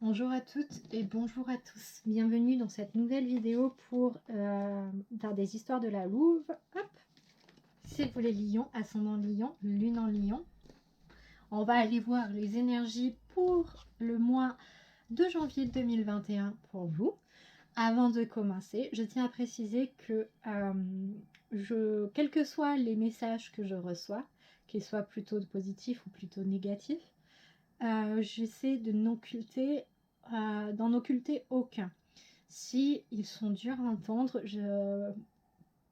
Bonjour à toutes et bonjour à tous. Bienvenue dans cette nouvelle vidéo pour faire des histoires de la Louve. Hop, c'est pour les lions, ascendant lion, lune en lion. On va aller voir les énergies pour le mois de janvier 2021 pour vous. Avant de commencer, je tiens à préciser que quels que soient les messages que je reçois, qu'ils soient plutôt positifs ou plutôt négatifs, j'essaie de d'en occulter aucun. Si ils sont durs à entendre,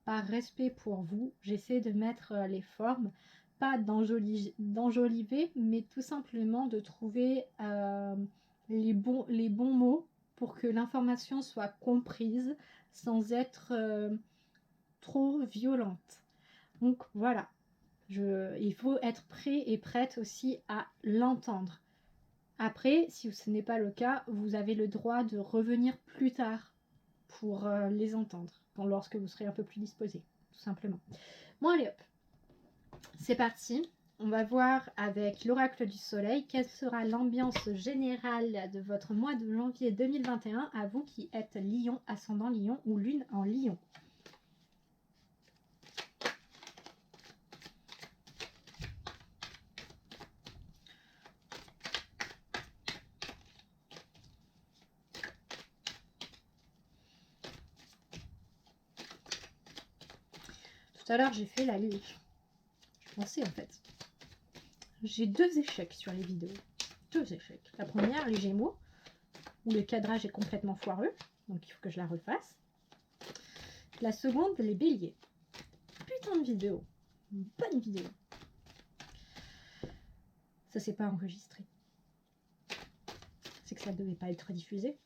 par respect pour vous, j'essaie de mettre les formes, pas d'enjoliver, mais tout simplement de trouver les bons mots pour que l'information soit comprise sans être trop violente. Donc voilà, il faut être prêt et prête aussi à l'entendre. Après, si ce n'est pas le cas, vous avez le droit de revenir plus tard pour les entendre, lorsque vous serez un peu plus disposé, tout simplement. Bon, allez hop, c'est parti. On va voir avec l'oracle du soleil quelle sera l'ambiance générale de votre mois de janvier 2021 à vous qui êtes lion, ascendant lion ou lune en lion. Tout à l'heure, j'ai fait la lune. Je pensais en fait. J'ai 2 échecs sur les vidéos. 2 échecs. La première, les Gémeaux, où le cadrage est complètement foireux, donc il faut que je la refasse. La seconde, les Béliers. Putain de vidéo. Une bonne vidéo. Ça s'est pas enregistré. C'est que ça ne devait pas être diffusé,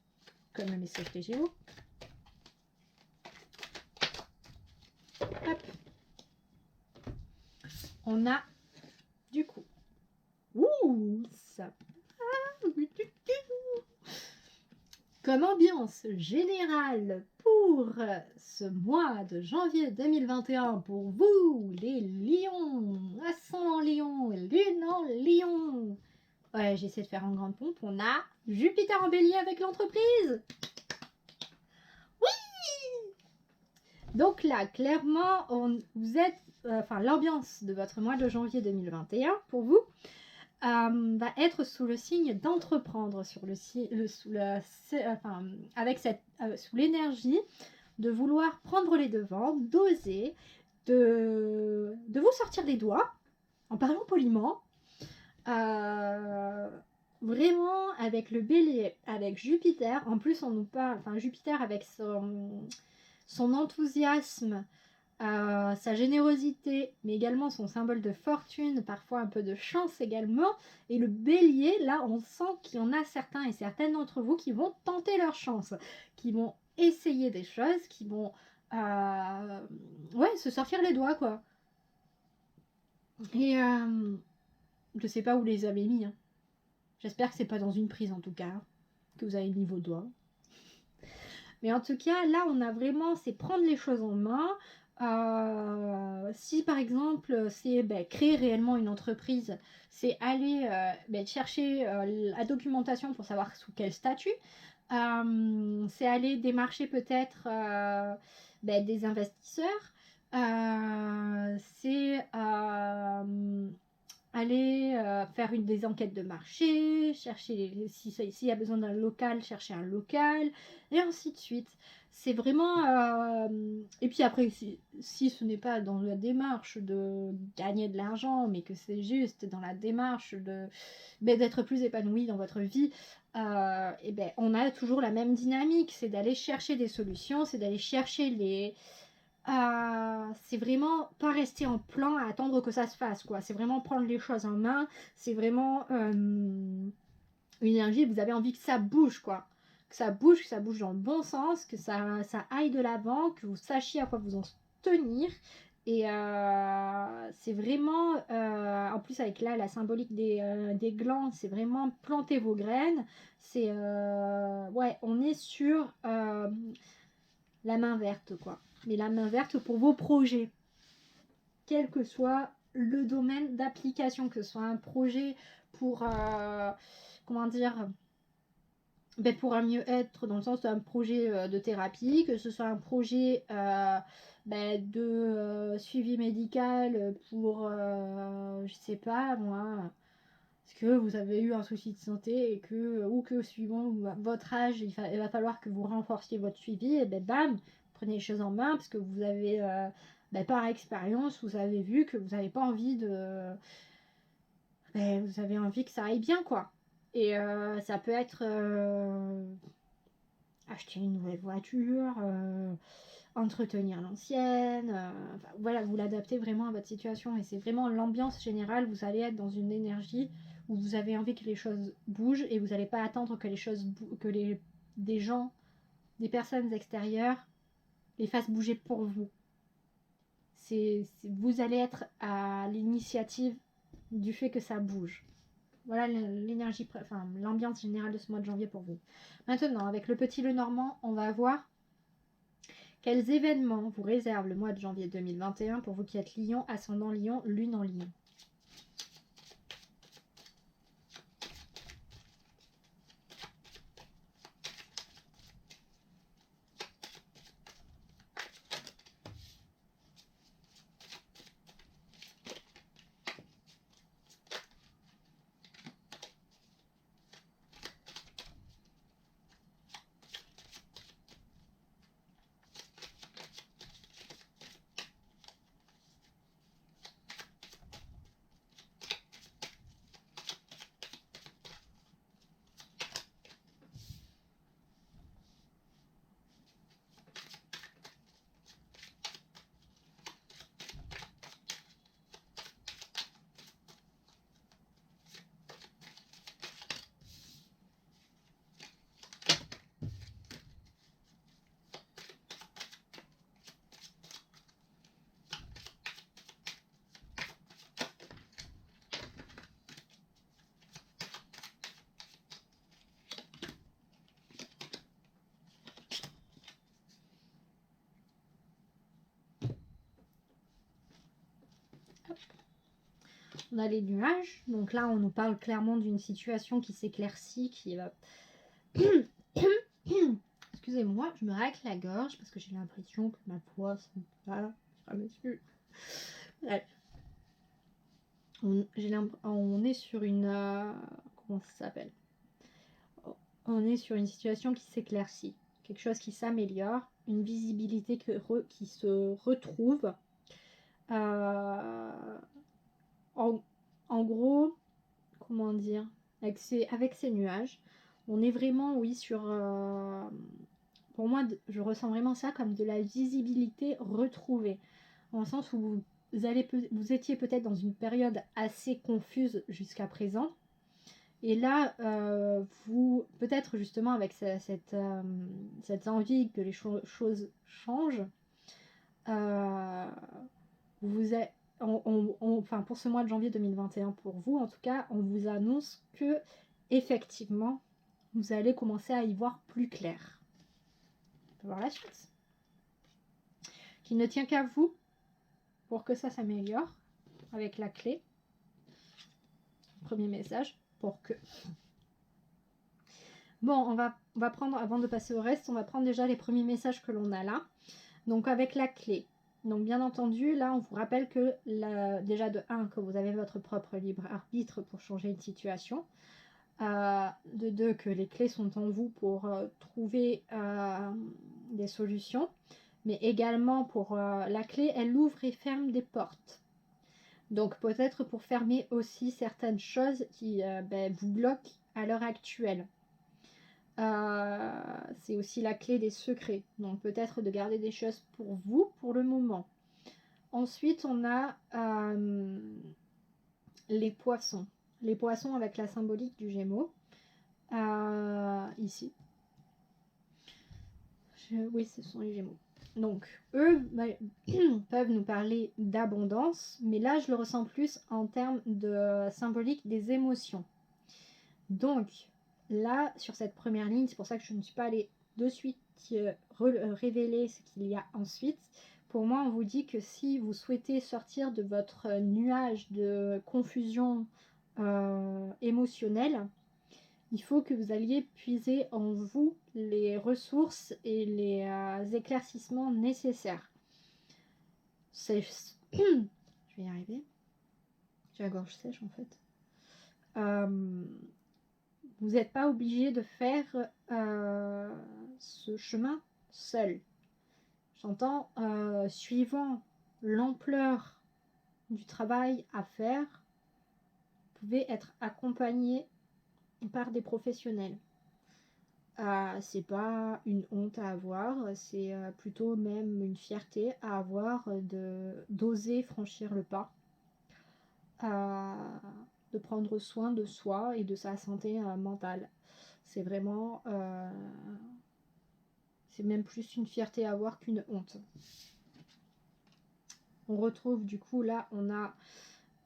comme le message des Gémeaux. Hop. On a du coup. Ouh, ça. Comme ambiance générale pour ce mois de janvier 2021 pour vous, les lions, ascendant lion, lune en lion. Ouais, j'essaie de faire en grande pompe. On a Jupiter en bélier avec l'entreprise. Oui. Donc là, clairement, vous êtes... l'ambiance de votre mois de janvier 2021 pour vous va être sous le signe d'entreprendre, sous l'énergie de vouloir prendre les devants, d'oser, de vous sortir les doigts, en parlant poliment. Vraiment, avec le bélier, avec Jupiter, en plus on nous parle, Jupiter avec son enthousiasme, sa générosité, mais également son symbole de fortune, parfois un peu de chance également. Et le bélier, là, on sent qu'il y en a certains et certaines d'entre vous qui vont tenter leur chance, qui vont essayer des choses, qui vont se sortir les doigts, quoi. Et je sais pas où les avez mis. Hein. J'espère que c'est pas dans une prise, en tout cas, que vous avez mis vos doigts. Mais en tout cas, là, on a vraiment, c'est prendre les choses en main. Si par exemple c'est créer réellement une entreprise, c'est aller chercher la documentation pour savoir sous quel statut, c'est aller démarcher peut-être des investisseurs, c'est aller faire des enquêtes de marché, chercher s'il y a besoin d'un local, chercher un local, et ainsi de suite. C'est vraiment... Et puis après, si ce n'est pas dans la démarche de gagner de l'argent, mais que c'est juste dans la démarche d'être plus épanoui dans votre vie, on a toujours la même dynamique, c'est d'aller chercher des solutions, c'est d'aller chercher c'est vraiment pas rester en plan à attendre que ça se fasse, quoi. C'est vraiment prendre les choses en main, c'est vraiment une énergie, vous avez envie que ça bouge, quoi. Que ça bouge dans le bon sens, que ça aille de l'avant, que vous sachiez à quoi vous en tenir. Et c'est vraiment, en plus avec là la symbolique des glands, c'est vraiment planter vos graines. C'est, on est sur la main verte, quoi. Mais la main verte pour vos projets, quel que soit le domaine d'application, que ce soit un projet pour, comment dire, pour un mieux-être dans le sens d'un projet de thérapie, que ce soit un projet de suivi médical pour, je sais pas moi, parce que vous avez eu un souci de santé et que, ou que suivant votre âge, il va falloir que vous renforciez votre suivi, et bam, prenez les choses en main parce que vous avez, par expérience, vous avez vu que vous n'avez pas envie de... vous avez envie que ça aille bien, quoi. Et ça peut être acheter une nouvelle voiture, entretenir l'ancienne, enfin, voilà, vous l'adaptez vraiment à votre situation et c'est vraiment l'ambiance générale. Vous allez être dans une énergie où vous avez envie que les choses bougent et vous n'allez pas attendre que les choses des gens, des personnes extérieures les fassent bouger pour vous. Vous allez être à l'initiative du fait que ça bouge. Voilà l'énergie, enfin l'ambiance générale de ce mois de janvier pour vous. Maintenant, avec le petit Lenormand, on va voir quels événements vous réserve le mois de janvier 2021 pour vous qui êtes Lion, ascendant Lion, lune en Lion. On a les nuages, donc là on nous parle clairement d'une situation qui s'éclaircit, qui va... Excusez-moi, je me racle la gorge parce que j'ai l'impression que ma voix c'est pas... Bref. On est sur une... comment ça s'appelle? On est sur une situation qui s'éclaircit, quelque chose qui s'améliore, une visibilité qui se retrouve. En gros, comment dire, avec ces nuages, on est vraiment, oui, sur... pour moi, je ressens vraiment ça comme de la visibilité retrouvée, dans le sens où vous étiez peut-être dans une période assez confuse jusqu'à présent, et là, vous, peut-être justement avec cette envie que les choses changent, vous êtes... enfin, pour ce mois de janvier 2021, pour vous en tout cas, on vous annonce que effectivement, vous allez commencer à y voir plus clair. On peut voir la suite. Qu'il ne tient qu'à vous pour que ça s'améliore avec la clé. Premier message pour que... Bon, on va prendre, avant de passer au reste, on va prendre déjà les premiers messages que l'on a là. Donc avec la clé. Donc bien entendu, là on vous rappelle que déjà de 1, que vous avez votre propre libre arbitre pour changer une situation. De 2, que les clés sont en vous pour trouver des solutions. Mais également pour la clé, elle ouvre et ferme des portes. Donc peut-être pour fermer aussi certaines choses qui vous bloquent à l'heure actuelle. C'est aussi la clé des secrets. Donc peut-être de garder des choses pour vous pour le moment. Ensuite, on a les poissons. Les poissons avec la symbolique du Gémeaux. Ici. Oui, ce sont les Gémeaux. Donc, eux peuvent nous parler d'abondance, mais là, je le ressens plus en termes de symbolique des émotions. Donc, là, sur cette première ligne, c'est pour ça que je ne suis pas allée de suite révéler ce qu'il y a ensuite. Pour moi, on vous dit que si vous souhaitez sortir de votre nuage de confusion émotionnelle, il faut que vous alliez puiser en vous les ressources et les éclaircissements nécessaires. Je vais y arriver. J'ai la gorge sèche en fait. Vous n'êtes pas obligé de faire ce chemin seul. J'entends, suivant l'ampleur du travail à faire, vous pouvez être accompagné par des professionnels. C'est pas une honte à avoir, c'est plutôt même une fierté à avoir d'oser franchir le pas, de prendre soin de soi et de sa santé mentale. C'est vraiment, c'est même plus une fierté à avoir qu'une honte. On retrouve du coup là, on a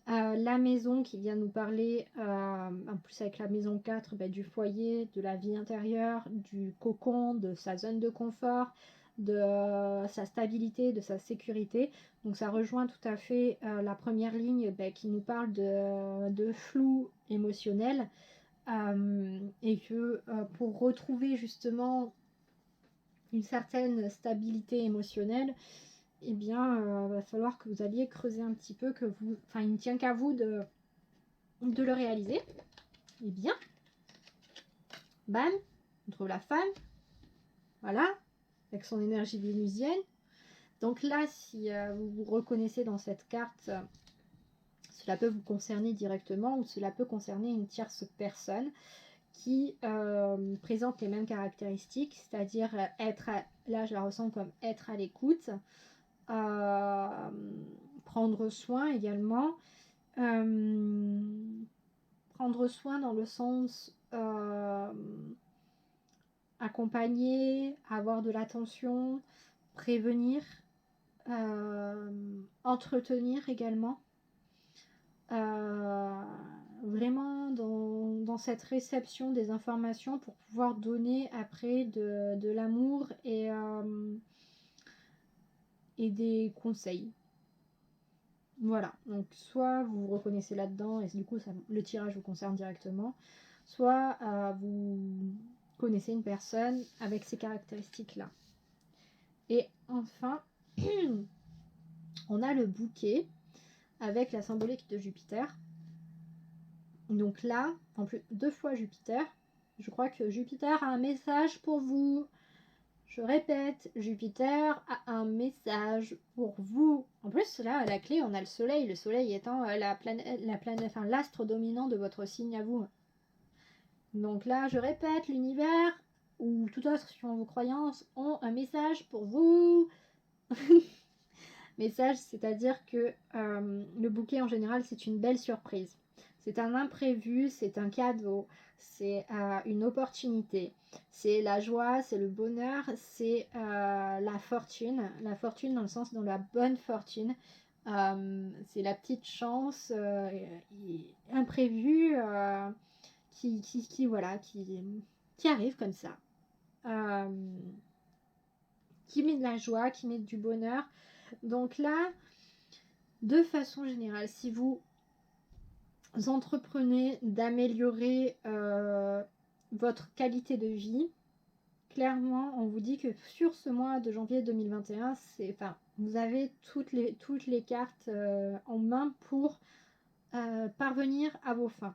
la maison qui vient nous parler, en plus avec la maison 4, du foyer, de la vie intérieure, du cocon, de sa zone de confort, de sa stabilité, de sa sécurité. Donc ça rejoint tout à fait la première ligne qui nous parle de flou émotionnel, et que pour retrouver justement une certaine stabilité émotionnelle, eh bien, va falloir que vous alliez creuser un petit peu, il ne tient qu'à vous de le réaliser. Eh bien, bam, on trouve la femme, voilà, avec son énergie vénusienne. Donc là, si vous vous reconnaissez dans cette carte, cela peut vous concerner directement ou cela peut concerner une tierce personne qui présente les mêmes caractéristiques, c'est-à-dire là je la ressens comme être à l'écoute, prendre soin également, prendre soin dans le sens accompagner, avoir de l'attention, prévenir, entretenir également, vraiment dans cette réception des informations pour pouvoir donner après de l'amour et des conseils. Voilà, donc soit vous vous reconnaissez là-dedans et du coup le tirage vous concerne directement, soit vous connaissez une personne avec ces caractéristiques-là. Et enfin, on a le bouquet avec la symbolique de Jupiter. Donc là, en plus 2 fois Jupiter, je crois que Jupiter a un message pour vous. Je répète, Jupiter a un message pour vous. En plus, là, à la clé, on a le soleil. Le soleil étant l'astre dominant de votre signe à vous. Donc là, je répète, l'univers, ou tout autre suivant vos croyances, ont un message pour vous. Message, c'est-à-dire que le bouquet, en général, c'est une belle surprise. C'est un imprévu, c'est un cadeau, c'est une opportunité. C'est la joie, c'est le bonheur, c'est la fortune. La fortune dans le sens de la bonne fortune. C'est la petite chance imprévue qui arrive comme ça. Qui met de la joie, qui met du bonheur. Donc là, de façon générale, si vous entreprenez d'améliorer votre qualité de vie, clairement, on vous dit que sur ce mois de janvier 2021, vous avez toutes les cartes en main pour parvenir à vos fins.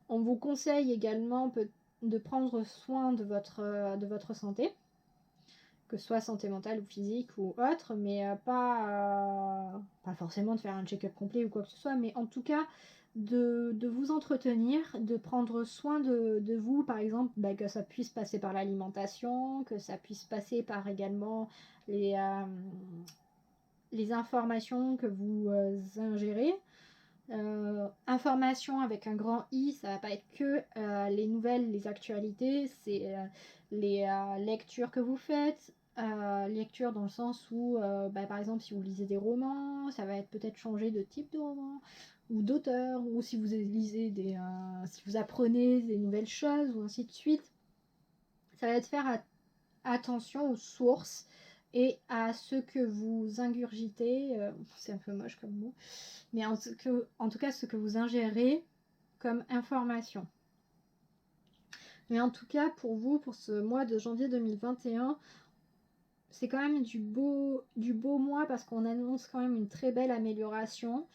On vous conseille également de prendre soin de votre santé, que ce soit santé mentale ou physique ou autre, mais pas forcément de faire un check-up complet ou quoi que ce soit, mais en tout cas de vous entretenir, de prendre soin de vous, par exemple, que ça puisse passer par l'alimentation, que ça puisse passer par également les informations que vous ingérez. Information avec un grand I, ça va pas être que les nouvelles, les actualités, c'est les lectures que vous faites, lecture dans le sens où par exemple si vous lisez des romans, ça va être peut-être changer de type de roman ou d'auteur, ou si vous lisez si vous apprenez des nouvelles choses ou ainsi de suite, ça va être faire attention aux sources et à ce que vous ingurgitez, c'est un peu moche comme mot, mais en tout cas ce que vous ingérez comme information. Mais en tout cas, pour vous, pour ce mois de janvier 2021, c'est quand même du beau mois parce qu'on annonce quand même une très belle amélioration.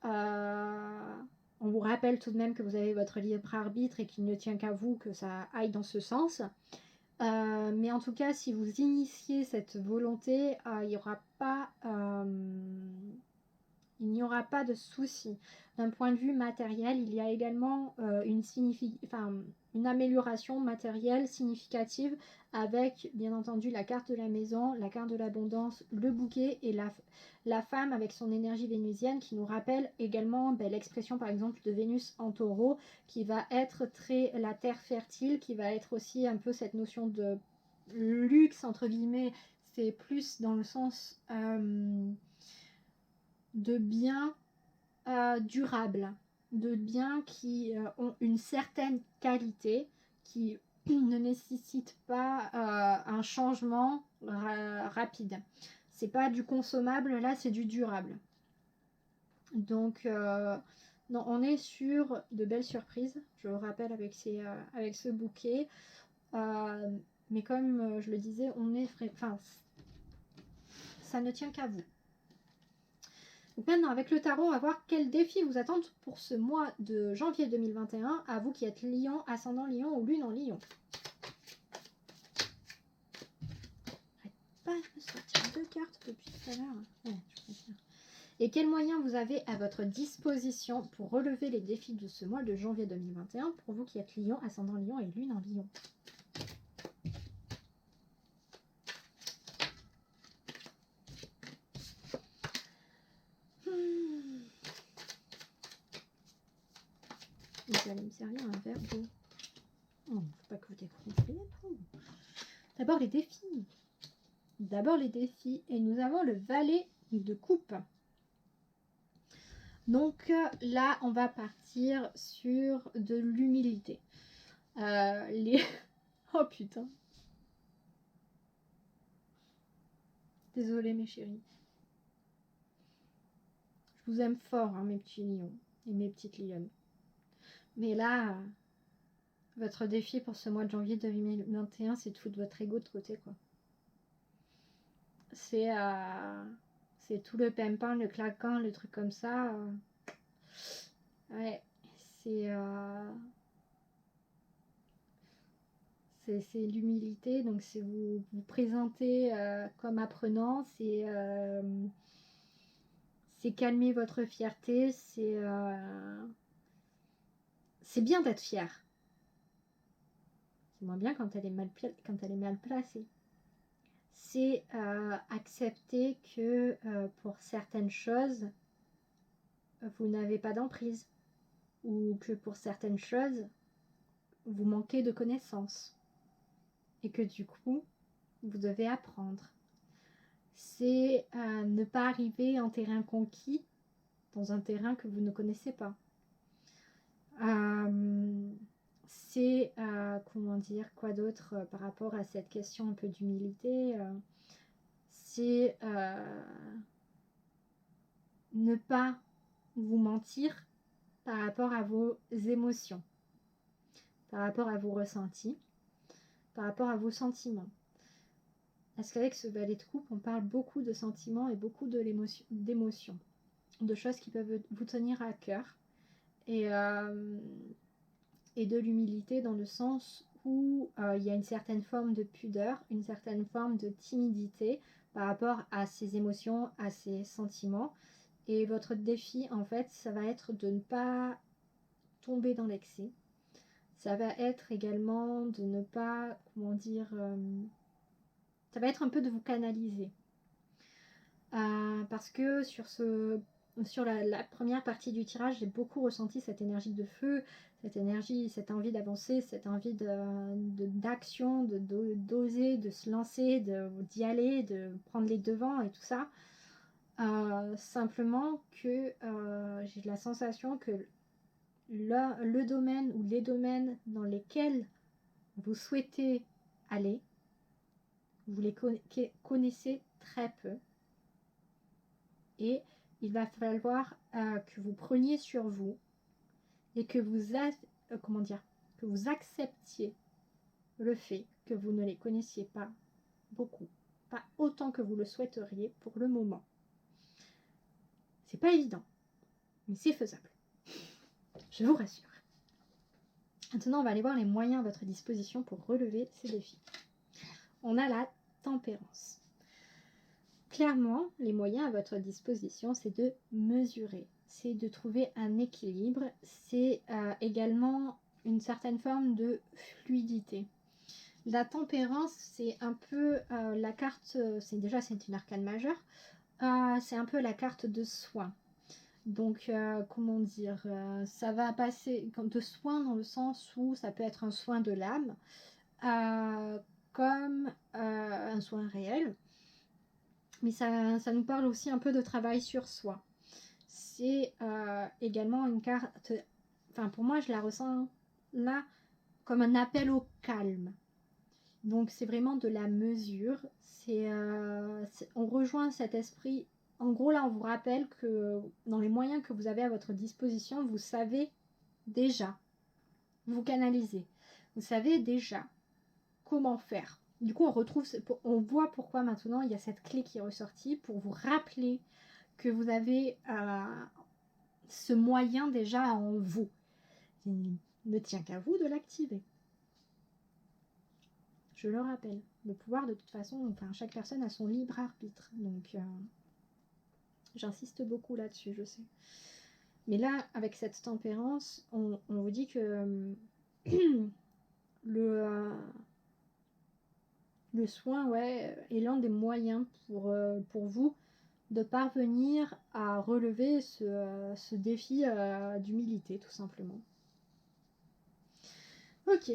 On vous rappelle tout de même que vous avez votre libre arbitre et qu'il ne tient qu'à vous que ça aille dans ce sens. Mais en tout cas, si vous initiez cette volonté, il n'y aura pas de souci. D'un point de vue matériel, il y a également une amélioration matérielle significative avec, bien entendu, la carte de la maison, la carte de l'abondance, le bouquet et la femme avec son énergie vénusienne qui nous rappelle également l'expression, par exemple, de Vénus en taureau qui va être la terre fertile, qui va être aussi un peu cette notion de luxe, entre guillemets. C'est plus dans le sens de biens durables, de biens qui ont une certaine qualité, qui ne nécessitent pas un changement rapide. C'est pas du consommable, là c'est du durable. Donc non, on est sur de belles surprises, je vous rappelle avec ce bouquet. Mais comme je le disais, ça ne tient qu'à vous. Donc maintenant, avec le tarot, on va voir quels défis vous attendent pour ce mois de janvier 2021, à vous qui êtes lion, ascendant lion ou lune en lion. Arrête pas de me sortir 2 cartes depuis tout à l'heure. Ouais, je préfère. Et quels moyens vous avez à votre disposition pour relever les défis de ce mois de janvier 2021 pour vous qui êtes lion, ascendant lion et lune en lion. Vous allez me servir un verre d'eau. Oh, faut pas que vous découvriez tout. D'abord les défis. Et nous avons le valet de coupe. Donc là, on va partir sur de l'humilité. Oh putain. Désolée mes chéris. Je vous aime fort, hein, mes petits lions et mes petites lionnes. Mais là, votre défi pour ce mois de janvier 2021, c'est de foutre votre ego de côté, quoi. C'est tout le pimpin, le claquant, le truc comme ça. Ouais, c'est l'humilité. Donc, c'est vous présenter comme apprenant, c'est calmer votre fierté, c'est bien d'être fier. C'est moins bien quand elle est mal placée. C'est accepter que pour certaines choses, vous n'avez pas d'emprise. Ou que pour certaines choses, vous manquez de connaissances. Et que du coup, vous devez apprendre. C'est ne pas arriver en terrain conquis dans un terrain que vous ne connaissez pas. C'est, comment dire, quoi d'autre par rapport à cette question un peu d'humilité, c'est ne pas vous mentir par rapport à vos émotions, par rapport à vos ressentis, par rapport à vos sentiments. Parce qu'avec ce valet de coupe, on parle beaucoup de sentiments et beaucoup d'émotions, de choses qui peuvent vous tenir à cœur. Et de l'humilité dans le sens où il y a une certaine forme de pudeur, une certaine forme de timidité par rapport à ses émotions, à ses sentiments. Et votre défi, en fait, ça va être de ne pas tomber dans l'excès. Ça va être également de ne pas, comment dire, ça va être un peu de vous canaliser. Parce que sur la première partie du tirage, j'ai beaucoup ressenti cette énergie de feu, cette énergie, cette envie d'avancer, cette envie d'action, d'oser, de se lancer, d'y aller, de prendre les devants et tout ça. Simplement que j'ai la sensation que le domaine ou les domaines dans lesquels vous souhaitez aller, vous les connaissez très peu. Et il va falloir que vous preniez sur vous, et que comment dire, que vous acceptiez le fait que vous ne les connaissiez pas beaucoup, pas autant que vous le souhaiteriez pour le moment. C'est pas évident, mais c'est faisable. Je vous rassure. Maintenant, on va aller voir les moyens à votre disposition pour relever ces défis. On a la tempérance. Clairement, les moyens à votre disposition, c'est de mesurer, c'est de trouver un équilibre, c'est également une certaine forme de fluidité. La tempérance, c'est un peu la carte, c'est une arcane majeure, c'est un peu la carte de soin. Donc, comment dire, ça va passer de soin dans le sens où ça peut être un soin de l'âme, comme un soin réel. Mais ça nous parle aussi un peu de travail sur soi. C'est également une carte, enfin pour moi je la ressens là comme un appel au calme. Donc c'est vraiment de la mesure. On rejoint cet esprit. En gros là on vous rappelle que dans les moyens que vous avez à votre disposition, vous savez déjà, vous canalisez. Vous savez déjà comment faire. Du coup, on voit pourquoi maintenant il y a cette clé qui est ressortie pour vous rappeler que vous avez ce moyen déjà en vous. Il ne tient qu'à vous de l'activer. Je le rappelle, le pouvoir de toute façon, enfin chaque personne a son libre arbitre. Donc j'insiste beaucoup là-dessus, je sais. Mais là, avec cette tempérance, on vous dit que le soin, ouais, est l'un des moyens pour vous de parvenir à relever ce défi d'humilité, tout simplement. Ok,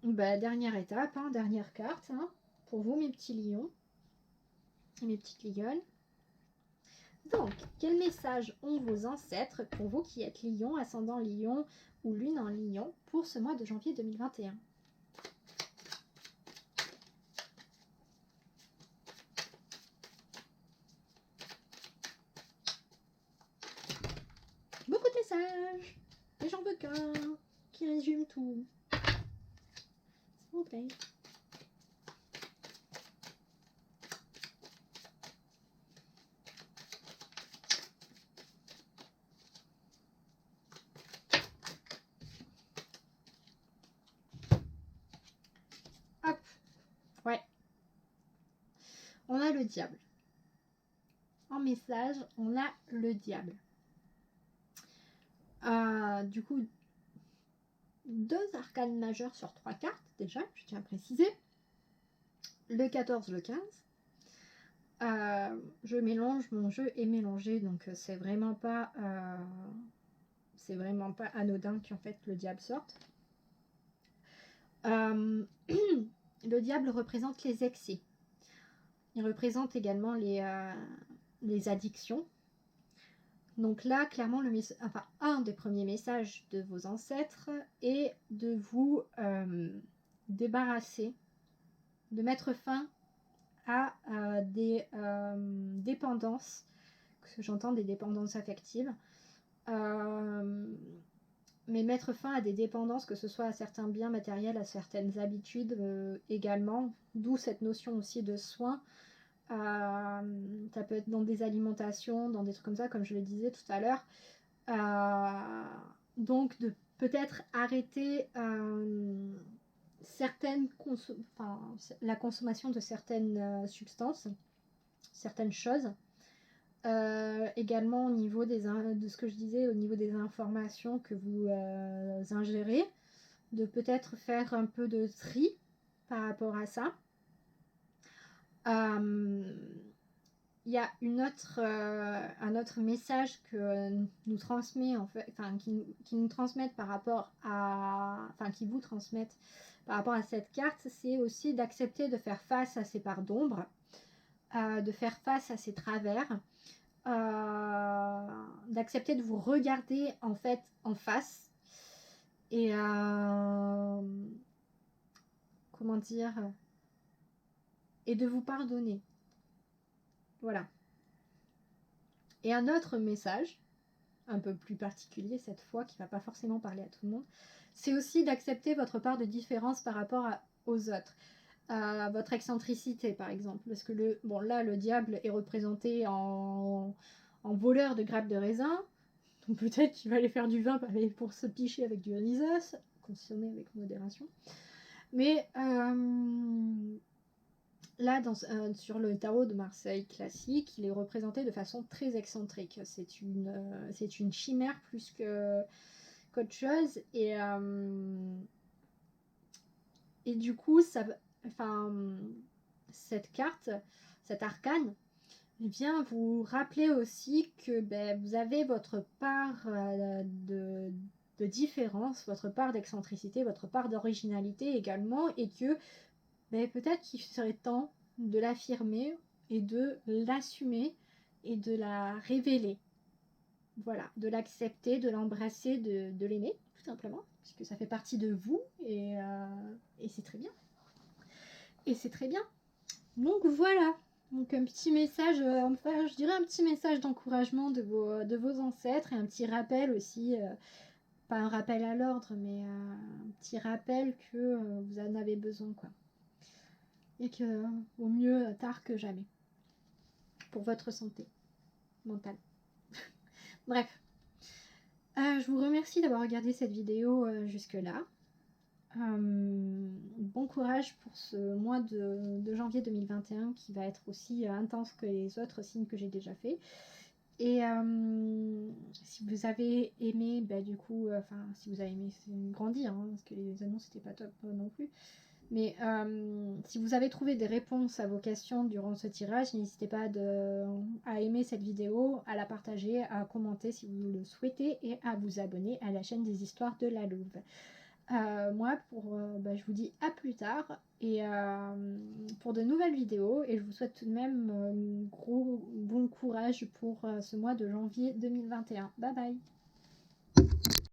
bah, dernière étape, hein, dernière carte, hein, pour vous mes petits lions et mes petites lionnes. Donc, quel message ont vos ancêtres pour vous qui êtes lion, ascendant lion ou lune en lion pour ce mois de janvier 2021 ? Beaucoup de messages, des gens de cœur qui résument tout. S'il vous plaît. Hop, ouais. On a le diable. En message, on a le diable. Du coup, 2 arcanes majeures sur 3 cartes, déjà, je tiens à préciser. Le 14, le 15. Je mélange, mon jeu est mélangé, donc c'est vraiment pas anodin qu'en fait le diable sorte. Le diable représente les excès. Il représente également les addictions. Donc là, clairement, un des premiers messages de vos ancêtres est de vous débarrasser, de mettre fin à des dépendances, que j'entends des dépendances affectives, mais mettre fin à des dépendances, que ce soit à certains biens matériels, à certaines habitudes également, d'où cette notion aussi de soin. Ça peut être dans des alimentations, dans des trucs comme ça, comme je le disais tout à l'heure. Donc de peut-être arrêter la consommation de certaines substances, certaines choses. Également au niveau de ce que je disais, au niveau des informations que vous ingérez, de peut-être faire un peu de tri par rapport à ça. Il y a un autre message que nous transmet en fait, qui nous transmettent par rapport à, qui vous transmettent par rapport à cette carte, c'est aussi d'accepter de faire face à ces parts d'ombre, de faire face à ces travers, d'accepter de vous regarder en fait en face et comment dire, et de vous pardonner. Voilà. Et un autre message un peu plus particulier cette fois, qui ne va pas forcément parler à tout le monde. C'est aussi d'accepter votre part de différence par rapport aux autres, à votre excentricité par exemple. Parce que le diable est représenté en voleur de grappes de raisin. Donc peut-être qu'il va aller faire du vin pour se picher avec du Dionysos, consommer avec modération. Mais là, sur le tarot de Marseille classique, il est représenté de façon très excentrique. C'est une chimère plus qu'autre chose. Et du coup, cette carte, cet arcane, vient vous rappeler aussi que vous avez votre part de différence, votre part d'excentricité, votre part d'originalité également, et que peut-être qu'il serait temps de l'affirmer et de l'assumer et de la révéler. Voilà, de l'accepter, de l'embrasser, de l'aimer, tout simplement, puisque ça fait partie de vous et c'est très bien. Et c'est très bien. Donc voilà. Donc un petit message, je dirais un petit message d'encouragement de vos ancêtres et un petit rappel aussi, pas un rappel à l'ordre, mais un petit rappel que vous en avez besoin, quoi. Et que au mieux tard que jamais. Pour votre santé mentale. Bref. Je vous remercie d'avoir regardé cette vidéo jusque-là. Bon courage pour ce mois de janvier 2021 qui va être aussi intense que les autres signes que j'ai déjà fait. Et si vous avez aimé, du coup, si vous avez aimé, c'est grandi, hein, parce que les annonces n'étaient pas top non plus. Mais si vous avez trouvé des réponses à vos questions durant ce tirage, n'hésitez pas à aimer cette vidéo, à la partager, à commenter si vous le souhaitez et à vous abonner à la chaîne des histoires de la Louve. Moi, je vous dis à plus tard et pour de nouvelles vidéos, et je vous souhaite tout de même gros bon courage pour ce mois de janvier 2021. Bye bye.